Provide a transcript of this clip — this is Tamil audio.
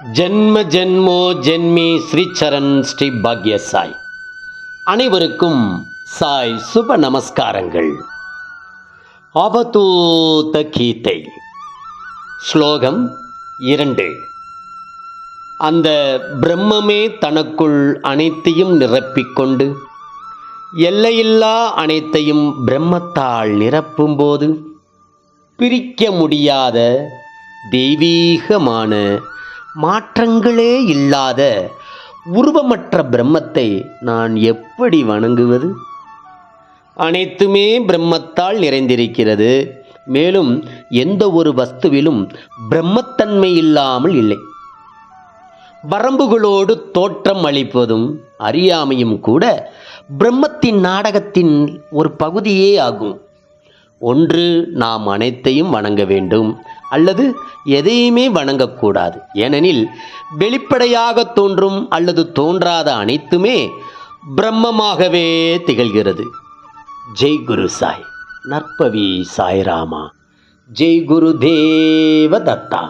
ஜென்ம ஜென்மோ ஜென்மி ஸ்ரீச்சரண் ஸ்ரீ பாக்ய சாய். அனைவருக்கும் சாய் சுப நமஸ்காரங்கள். அவதூத கீதை ஸ்லோகம் 2. அந்த பிரம்மமே தனக்குள் அனைத்தையும் நிரப்பிக்கொண்டு எல்லையில்லா அனைத்தையும் பிரம்மத்தால் நிரப்பும்போது பிரிக்க முடியாத தெய்வீகமான மாற்றங்களே இல்லாத உருவமற்ற பிரம்மத்தை நான் எப்படி வணங்குவது? அனைத்துமே பிரம்மத்தால் நிறைந்திருக்கிறது. மேலும் எந்த ஒரு வஸ்துவிலும் பிரம்மத்தன்மை இல்லாமல் இல்லை. வரம்புகளோடு தோற்றம் அளிப்பதும் அறியாமையும் கூட பிரம்மத்தின் நாடகத்தின் ஒரு பகுதியே ஆகும். ஒன்று நாம் அனைத்தையும் வணங்க வேண்டும், அல்லது எதையுமே வணங்கக்கூடாது. ஏனெனில் வெளிப்படையாக தோன்றும் அல்லது தோன்றாத அனைத்துமே பிரம்மமாகவே திகழ்கிறது. ஜெய் குரு சாய். நற்பவி சாய்ராமா. ஜெய் குரு தேவ தத்தா.